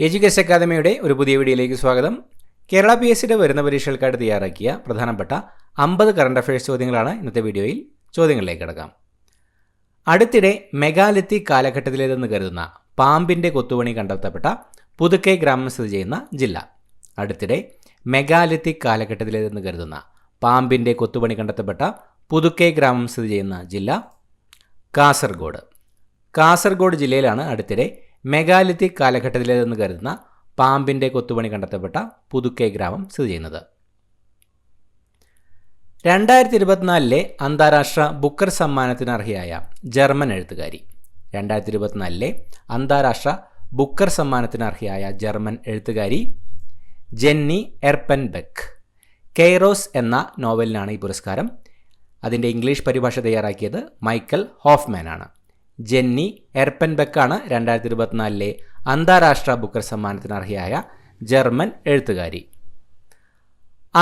Education അക്കാദമിയുടെ ഒരു പുതിയ വീഡിയോയിലേക്ക് സ്വാഗതം. കേരള PSCയുടെ വരുന്ന പരീക്ഷകൾക്കായിട്ട് തയ്യാറാക്കിയ പ്രധാനപ്പെട്ട 50 കറണ്ട് അഫയേഴ്സ് ചോദ്യങ്ങളാണ് ഇന്നത്തെ വീഡിയോയിൽ. ചോദ്യങ്ങളിലേക്ക് കിടക്കാം. അടുത്തിടെ മെഗാലിത്തിക് കാലഘട്ടത്തിലേതെന്ന് കരുതുന്ന പാമ്പിൻ്റെ കൊത്തുപണി കണ്ടെത്തപ്പെട്ട പുതുക്കൈ ഗ്രാമം സ്ഥിതി ചെയ്യുന്ന ജില്ല. അടുത്തിടെ മെഗാലിത്തിക് കാലഘട്ടത്തിലേതെന്ന് കരുതുന്ന പാമ്പിൻ്റെ കൊത്തുപണി കണ്ടെത്തപ്പെട്ട പുതുക്കൈ ഗ്രാമം സ്ഥിതി ചെയ്യുന്ന ജില്ല കാസർഗോഡ്. കാസർഗോഡ് ജില്ലയിലാണ് അടുത്തിടെ മെഗാലിത്തിക് കാലഘട്ടത്തിലേതെന്ന് കരുതുന്ന പാമ്പിൻ്റെ കൊത്തുപണി കണ്ടെത്തപ്പെട്ട പുതുക്കൈ ഗ്രാമം സ്ഥിതി ചെയ്യുന്നത്. 2024 അന്താരാഷ്ട്ര ബുക്കർ സമ്മാനത്തിന് അർഹയായ ജർമ്മൻ എഴുത്തുകാരി. 2024 അന്താരാഷ്ട്ര ബുക്കർ സമ്മാനത്തിന് അർഹയായ ജർമ്മൻ എഴുത്തുകാരി ജെന്നി എർപ്പൻബെക്ക്. കെയ്റോസ് എന്ന നോവലിനാണ് ഈ പുരസ്കാരം. അതിൻ്റെ ഇംഗ്ലീഷ് പരിഭാഷ തയ്യാറാക്കിയത് മൈക്കൽ ഹോഫ്മാൻ ആണ്. ജെന്നി എർപ്പൻബെക്കാണ് 2024 അന്താരാഷ്ട്ര ബുക്കർ സമ്മാനത്തിന് അർഹയായ ജർമ്മൻ എഴുത്തുകാരി.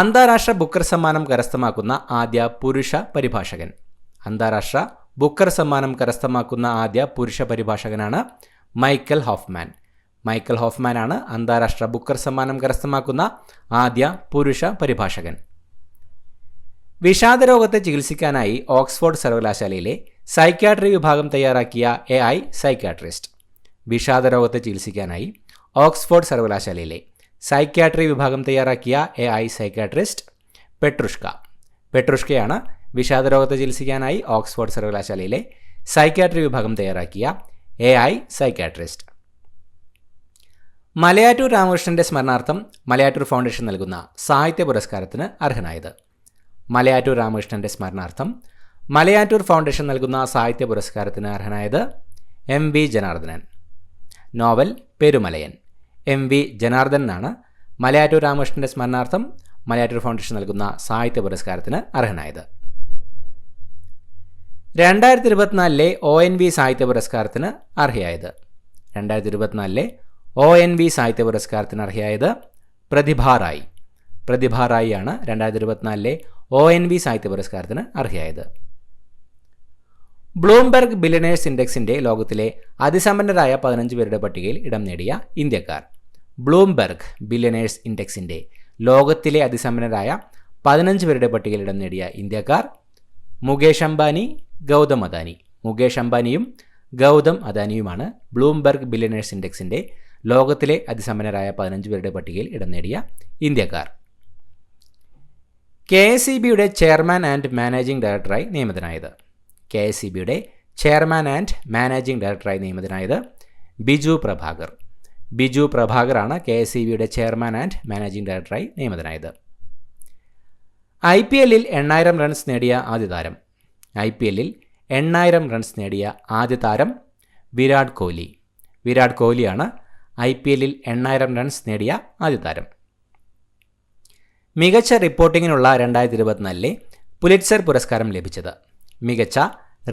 അന്താരാഷ്ട്ര ബുക്കർ സമ്മാനം കരസ്ഥമാക്കുന്ന ആദ്യ പുരുഷ പരിഭാഷകൻ. അന്താരാഷ്ട്ര ബുക്കർ സമ്മാനം കരസ്ഥമാക്കുന്ന ആദ്യ പുരുഷ പരിഭാഷകനാണ് മൈക്കൽ ഹോഫ്മാൻ. മൈക്കൽ ഹോഫ്മാനാണ് അന്താരാഷ്ട്ര ബുക്കർ സമ്മാനം കരസ്ഥമാക്കുന്ന ആദ്യ പുരുഷ പരിഭാഷകൻ. വിഷാദരോഗത്തെ ചികിത്സിക്കാനായി ഓക്സ്ഫോർഡ് സർവകലാശാലയിലെ സൈക്യാട്രി വിഭാഗം തയ്യാറാക്കിയ AI സൈക്യാട്രിസ്റ്റ്. വിഷാദരോഗത്തെ ചികിത്സിക്കാനായി ഓക്സ്ഫോർഡ് സർവകലാശാലയിലെ സൈക്യാട്രി വിഭാഗം തയ്യാറാക്കിയ AI സൈക്യാട്രിസ്റ്റ് പെട്രുഷ്ക. പെട്രുഷ്കയാണ് വിഷാദരോഗത്തെ ചികിത്സിക്കാനായി ഓക്സ്ഫോർഡ് സർവകലാശാലയിലെ സൈക്യാട്രി വിഭാഗം തയ്യാറാക്കിയ AI സൈക്യാട്രിസ്റ്റ്. മലയാറ്റൂർ രാമകൃഷ്ണൻ്റെ സ്മരണാർത്ഥം മലയാറ്റൂർ ഫൗണ്ടേഷൻ നൽകുന്ന സാഹിത്യ പുരസ്കാരത്തിന് അർഹനായത്. മലയാറ്റൂർ രാമകൃഷ്ണൻ്റെ സ്മരണാർത്ഥം മലയാറ്റൂർ ഫൗണ്ടേഷൻ നൽകുന്ന സാഹിത്യ പുരസ്കാരത്തിന് അർഹനായത് MV Janardhanan. Novel Perumalayan. MV ജനാർദ്ദനാണ് മലയാറ്റൂർ രാമകൃഷ്ണൻ്റെ സ്മരണാർത്ഥം മലയാറ്റൂർ ഫൗണ്ടേഷൻ നൽകുന്ന സാഹിത്യ പുരസ്കാരത്തിന് അർഹനായത്. 2024 ONV സാഹിത്യ പുരസ്കാരത്തിന് അർഹയായത്. 2024 ONV സാഹിത്യ പുരസ്കാരത്തിന് അർഹയായത് പ്രതിഭ റായ്. പ്രതിഭ റായി ആണ് 2024 ONV സാഹിത്യ പുരസ്കാരത്തിന് അർഹയായത്. ബ്ലൂംബെർഗ് ബില്യണേഴ്സ് ഇൻഡെക്സിൻ്റെ ലോകത്തിലെ അതിസമ്പന്നരായ 15 പേരുടെ പട്ടികയിൽ ഇടം നേടിയ ഇന്ത്യക്കാർ. ബ്ലൂംബെർഗ് ബില്യണേഴ്സ് ഇൻഡെക്സിൻ്റെ ലോകത്തിലെ അതിസമ്പന്നരായ 15 പേരുടെ പട്ടികയിൽ ഇടം നേടിയ ഇന്ത്യക്കാർ മുകേഷ് അംബാനി, ഗൗതം അദാനി. മുകേഷ് അംബാനിയും ഗൗതം അദാനിയുമാണ് ബ്ലൂംബെർഗ് ബില്യണേഴ്സ് ഇൻഡെക്സിൻ്റെ ലോകത്തിലെ അതിസമ്പന്നരായ 15 പേരുടെ പട്ടികയിൽ ഇടം നേടിയ ഇന്ത്യക്കാർ. KSEBയുടെ ചെയർമാൻ ആൻഡ് മാനേജിംഗ് ഡയറക്ടറായി നിയമിതനായത്. KSEBയുടെ ചെയർമാൻ ആൻഡ് മാനേജിംഗ് ഡയറക്ടറായി നിയമിതനായത് ബിജു പ്രഭാകർ. ബിജു പ്രഭാകറാണ് KSEBയുടെ ചെയർമാൻ ആൻഡ് മാനേജിംഗ് ഡയറക്ടറായി നിയമിതനായത്. IPLൽ 8000 റൺസ് നേടിയ ആദ്യ താരം. IPLൽ 8000 റൺസ് നേടിയ ആദ്യ താരം വിരാട് കോഹ്ലി. വിരാട് കോഹ്ലിയാണ് IPLൽ 8000 റൺസ് നേടിയ ആദ്യ താരം. മികച്ച റിപ്പോർട്ടിങ്ങിനുള്ള 2024 പുലിറ്റ്സർ പുരസ്കാരം ലഭിച്ചത്. മികച്ച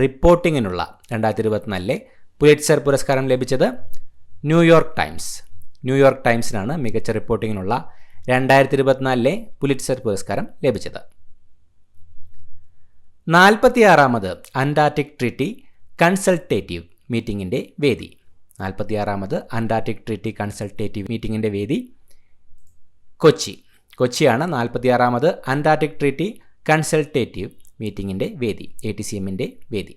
റിപ്പോർട്ടിങ്ങിനുള്ള 2024 പുലിറ്റ്സർ പുരസ്കാരം ലഭിച്ചത് ന്യൂയോർക്ക് ടൈംസ്. ന്യൂയോർക്ക് ടൈംസിനാണ് മികച്ച റിപ്പോർട്ടിങ്ങിനുള്ള 2024 പുലിറ്റ്സർ പുരസ്കാരം ലഭിച്ചത്. 46ാമത് അന്റാർട്ടിക് ട്രീറ്റി കൺസൾട്ടേറ്റീവ് മീറ്റിംഗിൻ്റെ വേദി. 46ാമത് അന്റാർട്ടിക് ട്രീറ്റി കൺസൾട്ടേറ്റീവ് മീറ്റിംഗിൻ്റെ വേദി കൊച്ചി. കൊച്ചിയാണ് 46ാമത് അന്റാർട്ടിക് ട്രീറ്റി കൺസൾട്ടേറ്റീവ് മീറ്റിംഗിൻ്റെ വേദി, ATCMൻ്റെ വേദി.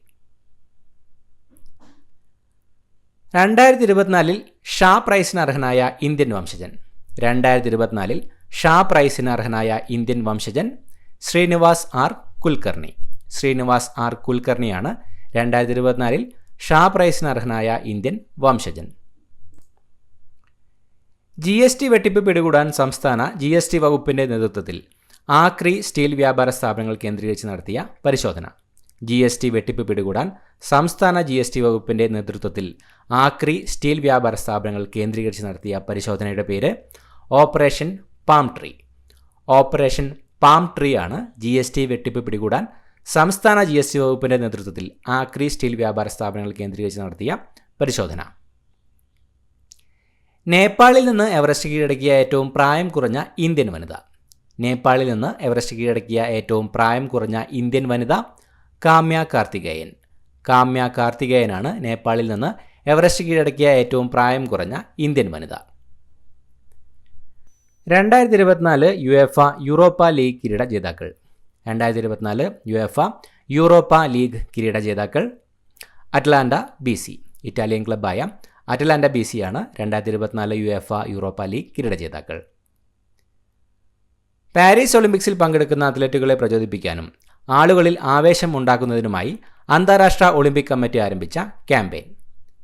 2024 ഷാ പ്രൈസിന് അർഹനായ ഇന്ത്യൻ വംശജൻ. 2024 ഷാ പ്രൈസിന് അർഹനായ ഇന്ത്യൻ വംശജൻ ശ്രീനിവാസ് R കുൽക്കർണി. ശ്രീനിവാസ് R കുൽക്കർണിയാണ് 2024 ഷാ പ്രൈസിന് അർഹനായ ഇന്ത്യൻ വംശജൻ. GST വെട്ടിപ്പ് പിടികൂടാൻ സംസ്ഥാന GST വകുപ്പിൻ്റെ നേതൃത്വത്തിൽ ആക്രി സ്റ്റീൽ വ്യാപാര സ്ഥാപനങ്ങൾ കേന്ദ്രീകരിച്ച് നടത്തിയ പരിശോധന. GST വെട്ടിപ്പ് പിടികൂടാൻ സംസ്ഥാന GST വകുപ്പിൻ്റെ നേതൃത്വത്തിൽ ആക്രി സ്റ്റീൽ വ്യാപാര സ്ഥാപനങ്ങൾ കേന്ദ്രീകരിച്ച് നടത്തിയ പരിശോധനയുടെ പേര് operation palm tree. Operation palm tree ആണ് GST വെട്ടിപ്പ് പിടികൂടാൻ സംസ്ഥാന GST വകുപ്പിൻ്റെ നേതൃത്വത്തിൽ ആക്രി സ്റ്റീൽ വ്യാപാര സ്ഥാപനങ്ങൾ കേന്ദ്രീകരിച്ച് നടത്തിയ പരിശോധന. നേപ്പാളിൽ നിന്ന് എവറസ്റ്റ് കീഴടക്കിയ ഏറ്റവും പ്രായം കുറഞ്ഞ ഇന്ത്യൻ വനിത. നേപ്പാളിൽ നിന്ന് എവറസ്റ്റ് കീഴടക്കിയ ഏറ്റവും പ്രായം കുറഞ്ഞ ഇന്ത്യൻ വനിത കാമ്യ കാർത്തികേയൻ. കാമ്യ കാർത്തികേയനാണ് നേപ്പാളിൽ നിന്ന് എവറസ്റ്റ് കീഴടക്കിയ ഏറ്റവും പ്രായം കുറഞ്ഞ ഇന്ത്യൻ വനിത. 2024 യുഎഫ യൂറോപ്പ ലീഗ് കിരീട ജേതാക്കൾ. 2024 യുഎഫ യൂറോപ്പ ലീഗ് കിരീട ജേതാക്കൾ അറ്റ്ലാന്റ BC. ഇറ്റാലിയൻ ക്ലബ്ബായ അറ്റ്ലാന്റ BC ആണ് 2024 യുഎഫ യൂറോപ്പ ലീഗ് കിരീട ജേതാക്കൾ. പാരീസ് ഒളിമ്പിക്സിൽ പങ്കെടുക്കുന്ന അത്ലറ്റുകളെ പ്രചോദിപ്പിക്കാനും ആളുകളിൽ ആവേശം ഉണ്ടാക്കുന്നതിനുമായി അന്താരാഷ്ട്ര ഒളിമ്പിക് കമ്മിറ്റി ആരംഭിച്ച ക്യാമ്പയിൻ.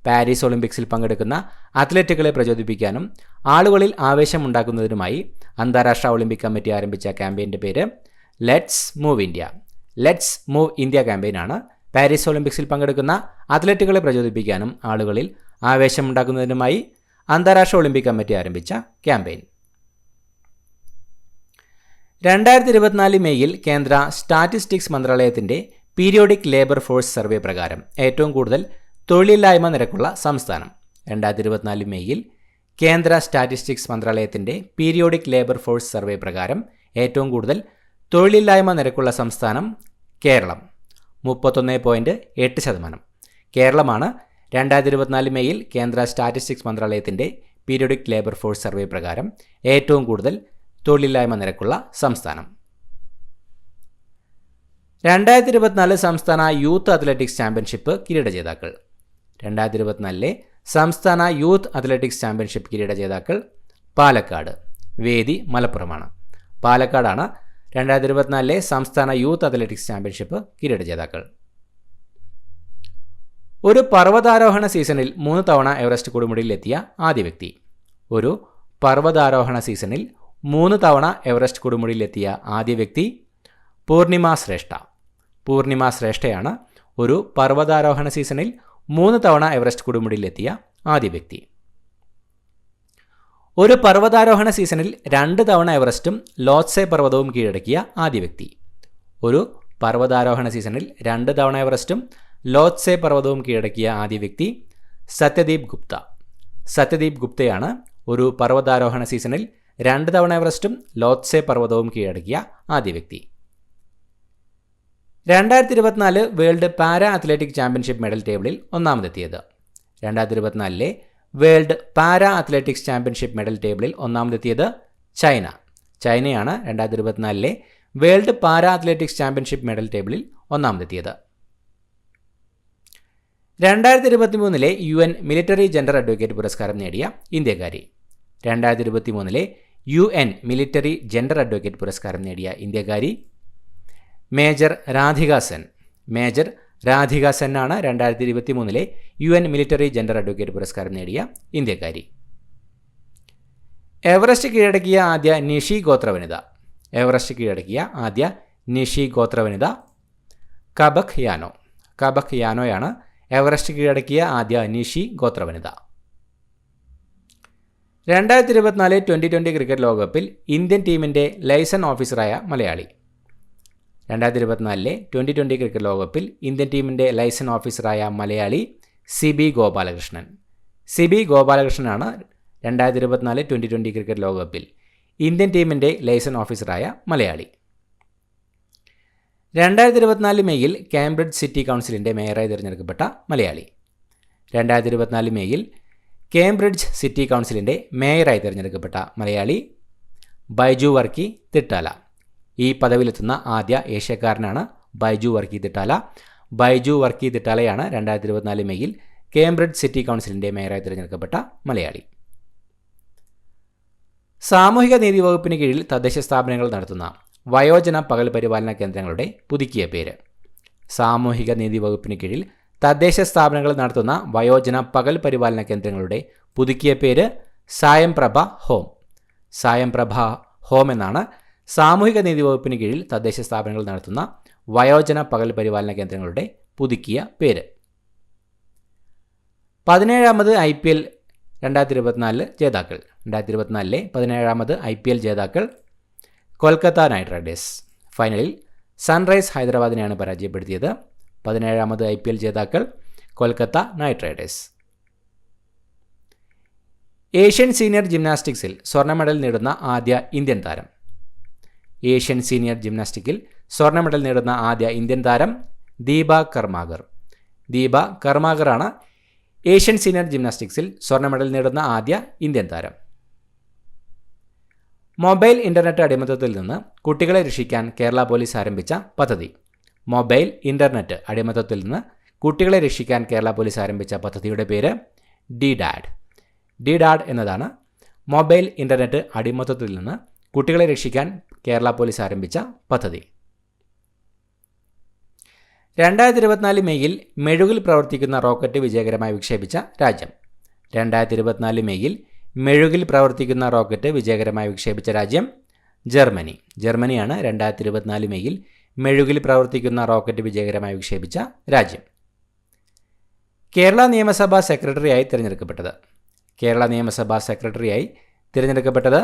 പാരീസ് ഒളിമ്പിക്സിൽ പങ്കെടുക്കുന്ന അത്ലറ്റുകളെ പ്രചോദിപ്പിക്കാനും ആളുകളിൽ ആവേശം ഉണ്ടാക്കുന്നതിനുമായി അന്താരാഷ്ട്ര ഒളിമ്പിക് കമ്മിറ്റി ആരംഭിച്ച ക്യാമ്പയിൻ്റെ പേര് let's move India. Let's move India ക്യാമ്പയിനാണ് പാരീസ് ഒളിമ്പിക്സിൽ പങ്കെടുക്കുന്ന അത്ലറ്റുകളെ പ്രചോദിപ്പിക്കാനും ആളുകളിൽ ആവേശം ഉണ്ടാക്കുന്നതിനുമായി അന്താരാഷ്ട്ര ഒളിമ്പിക് കമ്മിറ്റി ആരംഭിച്ച ക്യാമ്പയിൻ. 2024 മെയ്യിൽ കേന്ദ്ര സ്റ്റാറ്റിസ്റ്റിക്സ് മന്ത്രാലയത്തിൻ്റെ പീരിയോഡിക് ലേബർ ഫോഴ്സ് സർവേ പ്രകാരം ഏറ്റവും കൂടുതൽ തൊഴിലില്ലായ്മ നിരക്കുള്ള സംസ്ഥാനം. 2024 മെയ്യിൽ കേന്ദ്ര സ്റ്റാറ്റിസ്റ്റിക്സ് മന്ത്രാലയത്തിൻ്റെ പീരിയോഡിക് ലേബർ ഫോഴ്സ് സർവേ പ്രകാരം ഏറ്റവും കൂടുതൽ തൊഴിലില്ലായ്മ നിരക്കുള്ള സംസ്ഥാനം കേരളം, 31.8%. കേരളമാണ് 2024 മെയ്യിൽ കേന്ദ്ര സ്റ്റാറ്റിസ്റ്റിക്സ് മന്ത്രാലയത്തിൻ്റെ പീരിയോഡിക് ലേബർ ഫോഴ്സ് സർവേ പ്രകാരം ഏറ്റവും കൂടുതൽ തൊഴിലില്ലായ്മ നിരക്കുള്ള സംസ്ഥാനം. 2024 സംസ്ഥാന യൂത്ത് അത്ലറ്റിക്സ് ചാമ്പ്യൻഷിപ്പ് കിരീട ജേതാക്കൾ. 2024 സംസ്ഥാന യൂത്ത് അത്ലറ്റിക്സ് ചാമ്പ്യൻഷിപ്പ് കിരീട ജേതാക്കൾ പാലക്കാട്. വേദി മലപ്പുറമാണ്. പാലക്കാടാണ് 2024 സംസ്ഥാന യൂത്ത് അത്ലറ്റിക്സ് ചാമ്പ്യൻഷിപ്പ് കിരീട ജേതാക്കൾ. ഒരു പർവ്വതാരോഹണ സീസണിൽ 3 തവണ എവറസ്റ്റ് കൊടുമുടിയിലെത്തിയ ആദ്യ വ്യക്തി. ഒരു പർവ്വതാരോഹണ സീസണിൽ 3 തവണ എവറസ്റ്റ് കൊടുമുടിയിലെത്തിയ ആദ്യ വ്യക്തി പൂർണിമ ശ്രേഷ്ഠ. പൂർണിമ ശ്രേഷ്ഠയാണ് ഒരു പർവ്വതാരോഹണ സീസണിൽ 3 തവണ എവറസ്റ്റ് കൊടുമുടിയിലെത്തിയ ആദ്യ വ്യക്തി. ഒരു പർവ്വതാരോഹണ സീസണിൽ 2 തവണ എവറസ്റ്റും ലോത്സെ പർവ്വതവും കീഴടക്കിയ ആദ്യ വ്യക്തി. ഒരു പർവ്വതാരോഹണ സീസണിൽ 2 തവണ എവറസ്റ്റും ലോത്സെ പർവ്വതവും കീഴടക്കിയ ആദ്യ വ്യക്തി സത്യദീപ് ഗുപ്ത. സത്യദീപ് ഗുപ്തയാണ് ഒരു പർവ്വതാരോഹണ സീസണിൽ 2 തവണ എവറസ്റ്റും ലോത്സെ പർവ്വതവും കീഴടക്കിയ ആദ്യ വ്യക്തി. 2024 world para athletic championship medal ടേബിളിൽ ഒന്നാമതെത്തിയത്. 2024 world para athletics championship medal ടേബിളിൽ ഒന്നാമതെത്തിയത് ചൈന. ചൈനയാണ് 2024 world para athletics championship medal ടേബിളിൽ ഒന്നാമതെത്തിയത്. 2023 UN മിലിറ്ററി ജെൻഡർ അഡ്വക്കേറ്റ് പുരസ്കാരം നേടിയ ഇന്ത്യക്കാരി. 2023 UN മിലിറ്ററി ജെൻഡർ അഡ്വക്കേറ്റ് പുരസ്കാരം നേടിയ ഇന്ത്യക്കാരി മേജർ രാധിക സെൻ. മേജർ രാധിക സെൻ ആണ് 2023 UN മിലിറ്ററി ജെൻഡർ അഡ്വക്കേറ്റ് പുരസ്കാരം നേടിയ ഇന്ത്യക്കാരി. എവറസ്റ്റ് കീഴടക്കിയ ആദ്യ നിഷി ഗോത്രവനിത. എവറസ്റ്റ് കീഴടക്കിയ ആദ്യ നിഷി ഗോത്രവനിത കബക് യാനോ. കബക് യാനോയാണ് എവറസ്റ്റ് കീഴടക്കിയ ആദ്യ നിഷി ഗോത്രവനിത. 2024 T20 ക്രിക്കറ്റ് ലോകകപ്പിൽ ഇന്ത്യൻ ടീമിൻ്റെ ലൈസൺ ഓഫീസറായ മലയാളി. 2024 T20 ക്രിക്കറ്റ് ലോകകപ്പിൽ ഇന്ത്യൻ ടീമിൻ്റെ ലൈസൺ ഓഫീസറായ Malayali CB Gopalakrishnan. CB ഗോപാലകൃഷ്ണനാണ് 2024 T20 cricket ലോകകപ്പിൽ ഇന്ത്യൻ ടീമിൻ്റെ ലൈസൺ ഓഫീസറായ മലയാളി. 2024 മെയ്യിൽ കാംബ്രിഡ്ജ് സിറ്റി കൗൺസിലിൻ്റെ മേയറായി തിരഞ്ഞെടുക്കപ്പെട്ട മലയാളി. 2024 മെയ്യിൽ കേംബ്രിഡ്ജ് സിറ്റി കൗൺസിലിൻ്റെ മേയറായി തിരഞ്ഞെടുക്കപ്പെട്ട മലയാളി ബൈജു വർക്കി തിട്ടാല. ഈ പദവിയിലെത്തുന്ന ആദ്യ ഏഷ്യക്കാരനാണ് ബൈജു വർക്കി തിട്ടാല. ബൈജു വർക്കി തിട്ടാലയാണ് 2024 മെയ്യിൽ കേംബ്രിഡ്ജ് സിറ്റി കൗൺസിലിൻ്റെ മേയറായി തിരഞ്ഞെടുക്കപ്പെട്ട മലയാളി. സാമൂഹിക നീതി വകുപ്പിന് കീഴിൽ തദ്ദേശ സ്ഥാപനങ്ങൾ നടത്തുന്ന വയോജന പകൽ പരിപാലന കേന്ദ്രങ്ങളുടെ പുതുക്കിയ പേര്. സാമൂഹിക നീതി വകുപ്പിന് കീഴിൽ തദ്ദേശ സ്ഥാപനങ്ങൾ നടത്തുന്ന വയോജന പകൽ പരിപാലന കേന്ദ്രങ്ങളുടെ പുതുക്കിയ പേര് സായംപ്രഭ ഹോം. സായംപ്രഭ ഹോം എന്നാണ് സാമൂഹിക നീതി വകുപ്പിന് കീഴിൽ തദ്ദേശ സ്ഥാപനങ്ങൾ നടത്തുന്ന വയോജന പകൽ പരിപാലന കേന്ദ്രങ്ങളുടെ പുതുക്കിയ പേര്. 17ാമത് IPL 2024 ജേതാക്കൾ. 2024 17ാമത് IPL ജേതാക്കൾ കൊൽക്കത്ത നൈറ്റ് റൈഡേഴ്സ്. ഫൈനലിൽ സൺറൈസ് ഹൈദരാബാദിനെയാണ് പരാജയപ്പെടുത്തിയത്. 17ാമത് IPL ജേതാക്കൾ Kolkata knight riders. Asian senior ജിംനാസ്റ്റിക്സിൽ സ്വർണ്ണ മെഡൽ നേടുന്ന ആദ്യ ഇന്ത്യൻ താരം. ഏഷ്യൻ സീനിയർ ജിംനാസ്റ്റിക്കിൽ സ്വർണ്ണ മെഡൽ നേടുന്ന ആദ്യ ഇന്ത്യൻ താരം ദീപ കർമാകർ. ദീപ കർമാകറാണ് ഏഷ്യൻ സീനിയർ ജിംനാസ്റ്റിക്സിൽ സ്വർണ്ണ മെഡൽ നേടുന്ന ആദ്യ ഇന്ത്യൻ താരം. മൊബൈൽ ഇൻ്റർനെറ്റ് അടിമത്തത്തിൽ നിന്ന് കുട്ടികളെ രക്ഷിക്കാൻ കേരള പോലീസ് ആരംഭിച്ച പദ്ധതി. മൊബൈൽ ഇൻ്റർനെറ്റ് അടിമത്തത്തിൽ നിന്ന് കുട്ടികളെ രക്ഷിക്കാൻ കേരള പോലീസ് ആരംഭിച്ച പദ്ധതിയുടെ പേര് DDAD. DDAD എന്നതാണ് മൊബൈൽ ഇൻ്റർനെറ്റ് അടിമത്തത്തിൽ നിന്ന് കുട്ടികളെ രക്ഷിക്കാൻ കേരള പോലീസ് ആരംഭിച്ച പദ്ധതി. 2024 മെയ്യിൽ മെഴുകിൽ പ്രവർത്തിക്കുന്ന റോക്കറ്റ് വിജയകരമായി വിക്ഷേപിച്ച രാജ്യം. 2024 മെയ്യിൽ മെഴുകിൽ പ്രവർത്തിക്കുന്ന റോക്കറ്റ് വിജയകരമായി വിക്ഷേപിച്ച രാജ്യം ജർമ്മനി. ജർമ്മനിയാണ് 2024 മെയ്യിൽ മെഴുകിൽ പ്രവർത്തിക്കുന്ന റോക്കറ്റ് വിജയകരമായി വിക്ഷേപിച്ച രാജ്യം. കേരള നിയമസഭാ സെക്രട്ടറിയായി തിരഞ്ഞെടുക്കപ്പെട്ടത്. കേരള നിയമസഭാ സെക്രട്ടറിയായി തിരഞ്ഞെടുക്കപ്പെട്ടത്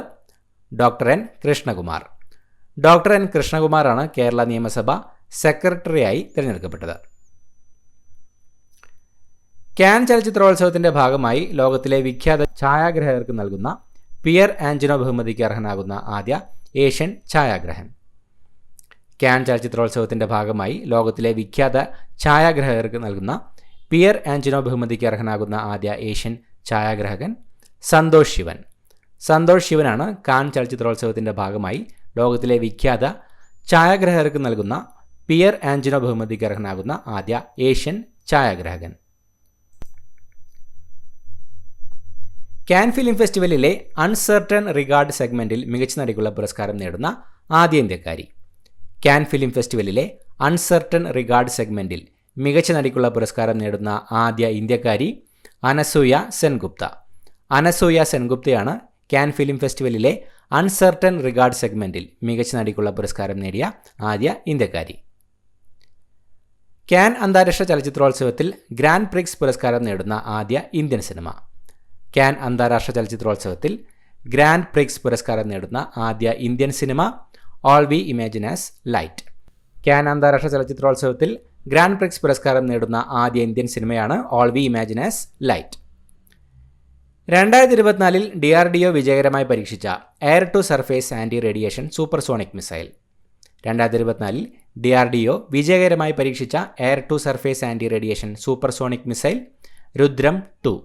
doctor N Krishnakumar. Doctor N കൃഷ്ണകുമാറാണ് കേരള നിയമസഭ സെക്രട്ടറിയായി തിരഞ്ഞെടുക്കപ്പെട്ടത്. കാൻ ചലച്ചിത്രോത്സവത്തിൻ്റെ ഭാഗമായി ലോകത്തിലെ വിഖ്യാത ഛായാഗ്രാഹകർക്ക് നൽകുന്ന പിയർ ആഞ്ചിനോ ബഹുമതിക്ക് അർഹനാകുന്ന ആദ്യ ഏഷ്യൻ ഛായാഗ്രാഹകൻ. കാൻ ചലച്ചിത്രോത്സവത്തിൻ്റെ ഭാഗമായി ലോകത്തിലെ വിഖ്യാത ഛായാഗ്രാഹകർക്ക് നൽകുന്ന പിയർ ആഞ്ചിനോ ബഹുമതിക്ക് അർഹനാകുന്ന ആദ്യ ഏഷ്യൻ ഛായാഗ്രാഹകൻ സന്തോഷ് ശിവൻ. സന്തോഷ് ശിവനാണ് കാൻ ചലച്ചിത്രോത്സവത്തിൻ്റെ ഭാഗമായി ലോകത്തിലെ വിഖ്യാത ഛായാഗ്രാഹകർക്ക് നൽകുന്ന പിയർ ആഞ്ചിനോ ബഹുമതിക്ക് അർഹനാകുന്ന ആദ്യ ഏഷ്യൻ ഛായാഗ്രാഹകൻ. കാൻ ഫിലിം ഫെസ്റ്റിവലിലെ അൺസർട്ടൺ റിഗാർഡ് സെഗ്മെൻറ്റിൽ മികച്ച നടിക്കുള്ള പുരസ്കാരം നേടുന്ന ആദ്യ ഇന്ത്യക്കാരി. കാൻ ഫിലിം ഫെസ്റ്റിവലിലെ അൺസർട്ടൺ റിഗാർഡ് സെഗ്മെൻറ്റിൽ മികച്ച നടിക്കുള്ള പുരസ്കാരം നേടുന്ന ആദ്യ ഇന്ത്യക്കാരി അനസൂയ സെൻഗുപ്ത. അനസൂയ സെൻഗുപ്തയാണ് കാൻ ഫിലിം ഫെസ്റ്റിവലിലെ അൺസർട്ടൺ റിഗാർഡ് സെഗ്മെൻറ്റിൽ മികച്ച നടിക്കുള്ള പുരസ്കാരം നേടിയ ആദ്യ ഇന്ത്യക്കാരി. കാൻ അന്താരാഷ്ട്ര ചലച്ചിത്രോത്സവത്തിൽ ഗ്രാൻഡ് പ്രിക്സ് പുരസ്കാരം നേടുന്ന ആദ്യ ഇന്ത്യൻ സിനിമ. കാൻ അന്താരാഷ്ട്ര ചലച്ചിത്രോത്സവത്തിൽ ഗ്രാൻഡ് പ്രിക്സ് പുരസ്കാരം നേടുന്ന ആദ്യ Indian cinema all we imagine as light. Cannes അന്താരാഷ്ട്ര ചലച്ചിത്രോത്സവത്തിൽ ഗ്രാൻഡ് പ്രിക്സ് പുരസ്കാരം നേടുന്ന ആദ്യ ഇന്ത്യൻ സിനിമയാണ് all we imagine as light. 2024 DRDO വിജയകരമായി പരീക്ഷിച്ച air to surface anti radiation supersonic missile. 2024 DRDO വിജയകരമായി പരീക്ഷിച്ച air to surface anti radiation supersonic മിസൈൽ രുദ്രം 2.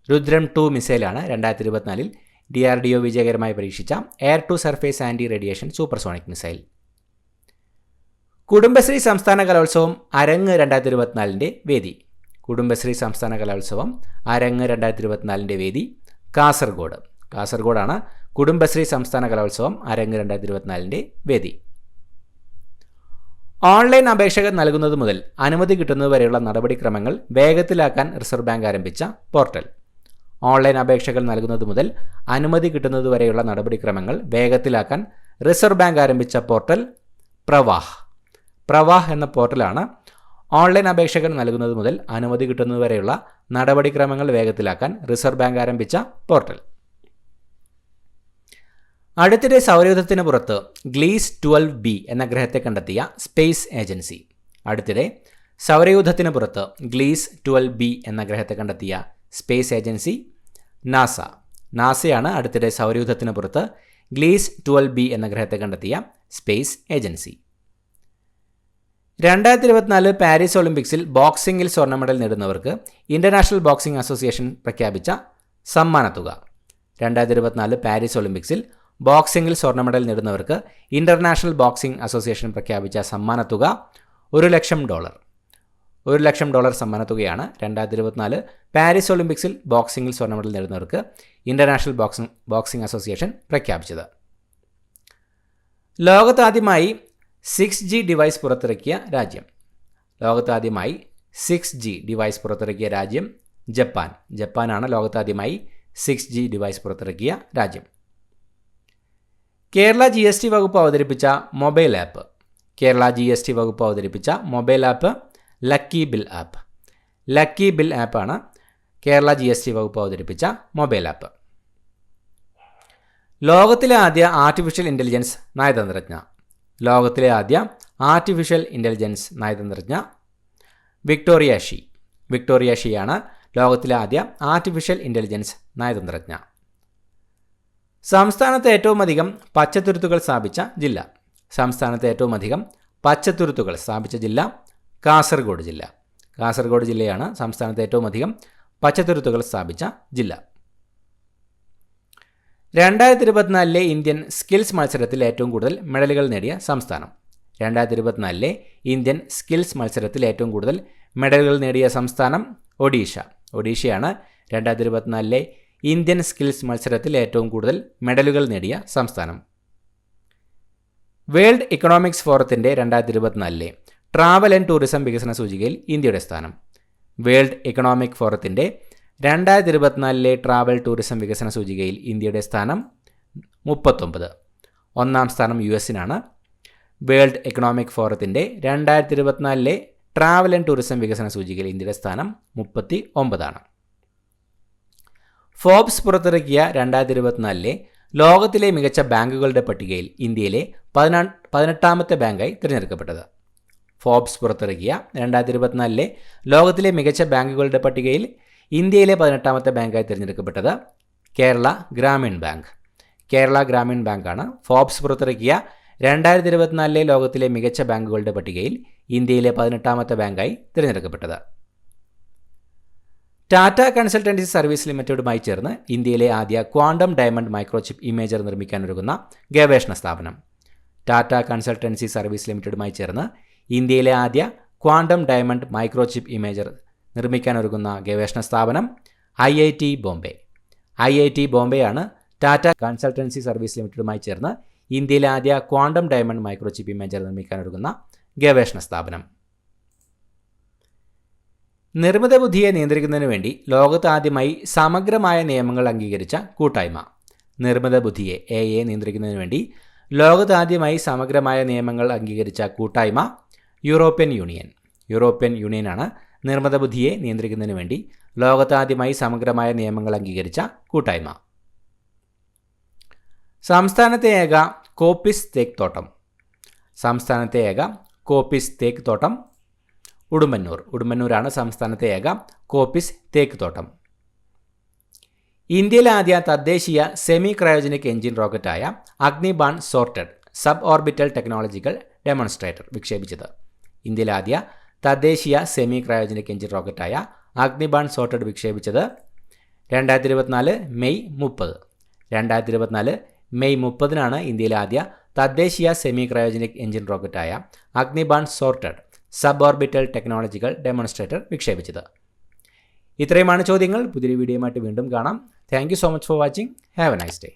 രുദ്രം 2 മിസൈലാണ് 2024 DRDO വിജയകരമായി പരീക്ഷിച്ച air to surface anti radiation supersonic missile. Kudumbashree സംസ്ഥാന കലോത്സവം അരങ്ങ് 2024 വേദി. കുടുംബശ്രീ സംസ്ഥാന കലോത്സവം അരങ്ങ് 2024 വേദി കാസർഗോഡ്. കാസർഗോഡാണ് കുടുംബശ്രീ സംസ്ഥാന കലോത്സവം അരങ്ങ് 2024 വേദി. ഓൺലൈൻ അപേക്ഷകൾ നൽകുന്നത് മുതൽ അനുമതി കിട്ടുന്നതുവരെയുള്ള നടപടിക്രമങ്ങൾ വേഗത്തിലാക്കാൻ റിസർവ് ബാങ്ക് ആരംഭിച്ച പോർട്ടൽ. ഓൺലൈൻ അപേക്ഷകൾ നൽകുന്നത് മുതൽ അനുമതി കിട്ടുന്നതുവരെയുള്ള നടപടിക്രമങ്ങൾ വേഗത്തിലാക്കാൻ റിസർവ് ബാങ്ക് ആരംഭിച്ച പോർട്ടൽ പ്രവാഹ്. പ്രവാഹ് എന്ന പോർട്ടലാണ് ഓൺലൈൻ അപേക്ഷകൾ നൽകുന്നത് മുതൽ അനുമതി കിട്ടുന്നതുവരെയുള്ള നടപടിക്രമങ്ങൾ വേഗത്തിലാക്കാൻ റിസർവ് ബാങ്ക് ആരംഭിച്ച പോർട്ടൽ. അടുത്തിടെ സൗരയൂഥത്തിന് പുറത്ത് ഗ്ലീസ് 12b എന്ന ഗ്രഹത്തെ കണ്ടെത്തിയ സ്പേസ് ഏജൻസി. അടുത്തിടെ സൗരയൂഥത്തിന് പുറത്ത് ഗ്ലീസ് 12b എന്ന ഗ്രഹത്തെ കണ്ടെത്തിയ സ്പേസ് ഏജൻസി നാസ. നാസയാണ് അടുത്തിടെ സൗരയൂഥത്തിന് പുറത്ത് ഗ്ലീസ് 12b എന്ന ഗ്രഹത്തെ കണ്ടെത്തിയ സ്പേസ് ഏജൻസി. 2024 പാരീസ് ഒളിമ്പിക്സിൽ ബോക്സിംഗിൽ സ്വർണ്ണ മെഡൽ നേടുന്നവർക്ക് ഇന്റർനാഷണൽ ബോക്സിംഗ് അസോസിയേഷൻ പ്രഖ്യാപിച്ച സമ്മാനത്തുക. 2024 പാരീസ് ഒളിമ്പിക്സിൽ ബോക്സിംഗിൽ സ്വർണ്ണ മെഡൽ നേടുന്നവർക്ക് ഇന്റർനാഷണൽ ബോക്സിംഗ് അസോസിയേഷൻ പ്രഖ്യാപിച്ച സമ്മാനത്തുക $1,00,000. $1,00,000 സമ്മാനത്തുകയാണ് 2024 പാരീസ് ഒളിമ്പിക്സിൽ ബോക്സിംഗിൽ സ്വർണ്ണ മെഡൽ നേടുന്നവർക്ക് ഇന്റർനാഷണൽ ബോക്സിംഗ് അസോസിയേഷൻ പ്രഖ്യാപിച്ചത്. ലോകത്താദ്യമായി 6G ഡിവൈസ് പുറത്തിറക്കിയ രാജ്യം. ലോകത്താദ്യമായി 6G ഡിവൈസ് പുറത്തിറക്കിയ രാജ്യം ജപ്പാൻ. ജപ്പാനാണ് ലോകത്താദ്യമായി 6G ഡിവൈസ് പുറത്തിറക്കിയ രാജ്യം. കേരള GST വകുപ്പ് അവതരിപ്പിച്ച മൊബൈൽ ആപ്പ്. കേരള GST വകുപ്പ് അവതരിപ്പിച്ച mobile app lucky bill app. Lucky bill ആപ്പാണ് കേരള GST വകുപ്പ് അവതരിപ്പിച്ച മൊബൈൽ ആപ്പ്. ലോകത്തിലെ ആദ്യ ആർട്ടിഫിഷ്യൽ ഇൻ്റലിജൻസ് നയതന്ത്രജ്ഞ. ലോകത്തിലെ ആദ്യ ആർട്ടിഫിഷ്യൽ ഇൻ്റലിജൻസ് നയതന്ത്രജ്ഞ വിക്ടോറിയ ഷീ. വിക്ടോറിയ ഷീയാണ് ലോകത്തിലെ ആദ്യ ആർട്ടിഫിഷ്യൽ ഇൻ്റലിജൻസ് നയതന്ത്രജ്ഞ. സംസ്ഥാനത്ത് ഏറ്റവും അധികം പച്ചത്തുരുത്തുകൾ സ്ഥാപിച്ച ജില്ല. സംസ്ഥാനത്ത് ഏറ്റവും അധികം പച്ചത്തുരുത്തുകൾ സ്ഥാപിച്ച ജില്ല കാസർഗോഡ് ജില്ല. കാസർഗോഡ് ജില്ലയാണ് സംസ്ഥാനത്ത് ഏറ്റവും അധികം പച്ചത്തുരുത്തുകൾ സ്ഥാപിച്ച ജില്ല. 2024 ഇന്ത്യൻ സ്കിൽസ് മത്സരത്തിൽ ഏറ്റവും കൂടുതൽ മെഡലുകൾ നേടിയ സംസ്ഥാനം. 2024 ഇന്ത്യൻ സ്കിൽസ് മത്സരത്തിൽ ഏറ്റവും കൂടുതൽ മെഡലുകൾ നേടിയ സംസ്ഥാനം ഒഡീഷ. ഒഡീഷയാണ് 2024 ഇന്ത്യൻ സ്കിൽസ് മത്സരത്തിൽ ഏറ്റവും കൂടുതൽ മെഡലുകൾ നേടിയ സംസ്ഥാനം. വേൾഡ് ഇക്കണോമിക്സ് ഫോറത്തിൻ്റെ 2024 ട്രാവൽ ആൻഡ് ടൂറിസം വികസന സൂചികയിൽ ഇന്ത്യയുടെ സ്ഥാനം. വേൾഡ് ഇക്കണോമിക് ഫോറത്തിൻ്റെ 2024 ട്രാവൽ ടൂറിസം വികസന സൂചികയിൽ ഇന്ത്യയുടെ സ്ഥാനം 39. ഒന്നാം സ്ഥാനം US-നാണ്. വേൾഡ് എക്കണോമിക് ഫോറത്തിൻ്റെ 2024 ട്രാവൽ ആൻഡ് ടൂറിസം വികസന സൂചികയിൽ ഇന്ത്യയുടെ സ്ഥാനം 39. ഫോബ്സ് പുറത്തിറക്കിയ 2024 ലോകത്തിലെ മികച്ച ബാങ്കുകളുടെ പട്ടികയിൽ ഇന്ത്യയിലെ 18ാമത്തെ ബാങ്കായി തിരഞ്ഞെടുക്കപ്പെട്ടത്. ഫോബ്സ് പുറത്തിറക്കിയ 2024 ലോകത്തിലെ മികച്ച ബാങ്കുകളുടെ പട്ടികയിൽ ഇന്ത്യയിലെ 18ാമത്തെ ബാങ്കായി തിരഞ്ഞെടുക്കപ്പെട്ടത് കേരള ഗ്രാമീൺ ബാങ്ക്. കേരള ഗ്രാമീൺ ബാങ്കാണ് ഫോബ്സ് പുറത്തിറക്കിയ 2024 ലോകത്തിലെ മികച്ച ബാങ്കുകളുടെ പട്ടികയിൽ ഇന്ത്യയിലെ 18ാമത്തെ ബാങ്കായി തിരഞ്ഞെടുക്കപ്പെട്ടത്. ടാറ്റ കൺസൾട്ടൻസി സർവീസ് ലിമിറ്റഡുമായി ചേർന്ന് ഇന്ത്യയിലെ ആദ്യ ക്വാണ്ടം ഡയമണ്ട് മൈക്രോചിപ്പ് ഇമേജർ നിർമ്മിക്കാനൊരുങ്ങുന്ന ഗവേഷണ സ്ഥാപനം. ടാറ്റ കൺസൾട്ടൻസി സർവീസ് ലിമിറ്റഡുമായി ചേർന്ന് ഇന്ത്യയിലെ ആദ്യ ക്വാണ്ടം ഡയമണ്ട് മൈക്രോചിപ്പ് ഇമേജർ നിർമ്മിക്കാനൊരുങ്ങുന്ന ഗവേഷണ സ്ഥാപനം IIT ബോംബെ. IIT ബോംബെയാണ് ടാറ്റ കൺസൾട്ടൻസി സർവീസ് ലിമിറ്റഡുമായി ചേർന്ന് ഇന്ത്യയിലെ ആദ്യ ക്വാണ്ടം ഡയമണ്ട് മൈക്രോചിപ്പ് ഇമേജർ നിർമ്മിക്കാനൊരുങ്ങുന്ന ഗവേഷണ സ്ഥാപനം. നിർമ്മിത ബുദ്ധിയെ നിയന്ത്രിക്കുന്നതിന് വേണ്ടി ലോകത്ത് ആദ്യമായി സമഗ്രമായ നിയമങ്ങൾ അംഗീകരിച്ച കൂട്ടായ്മ. നിർമ്മിത ബുദ്ധിയെ AI നിയന്ത്രിക്കുന്നതിന് വേണ്ടി ലോകത്ത് ആദ്യമായി സമഗ്രമായ നിയമങ്ങൾ അംഗീകരിച്ച കൂട്ടായ്മ യൂറോപ്യൻ യൂണിയൻ. യൂറോപ്യൻ യൂണിയനാണ് നിർമ്മിത ബുദ്ധിയെ നിയന്ത്രിക്കുന്നതിന് വേണ്ടി ലോകത്ത് ആദ്യമായി സമഗ്രമായ നിയമങ്ങൾ അംഗീകരിച്ച കൂട്ടായ്മ. സംസ്ഥാനത്തെ ഏക കോപ്പിസ് തേക്ക് തോട്ടം. സംസ്ഥാനത്തെ ഏക കോപ്പിസ് തേക്ക് തോട്ടം ഉടുമ്പന്നൂർ. ഉടുമ്പന്നൂരാണ് സംസ്ഥാനത്തെ ഏക കോപ്പിസ് തേക്ക് തോട്ടം. ഇന്ത്യയിലെ ആദ്യ തദ്ദേശീയ സെമി ക്രയോജനിക് എഞ്ചിൻ റോക്കറ്റായ Agnibaan sorted sub orbital technological demonstrator വിക്ഷേപിച്ചത്. ഇന്ത്യയിലെ ആദ്യ തദ്ദേശീയ സെമി ക്രയോജനിക് എഞ്ചിൻ റോക്കറ്റായ അഗ്നിബാൺ സോർട്ടഡ് വിക്ഷേപിച്ചത് 2024 മെയ് 30. 2024 മെയ് 30-നാണ് ഇന്ത്യയിലെ ആദ്യ തദ്ദേശീയ സെമി ക്രയോജനിക് എഞ്ചിൻ റോക്കറ്റായ Agnibaan sorted sub orbital technological demonstrator വിക്ഷേപിച്ചത്. ഇത്രയുമാണ് ചോദ്യങ്ങൾ. പുതിയൊരു വീഡിയോയുമായിട്ട് വീണ്ടും കാണാം. Thank you so much for watching. Have a nice day.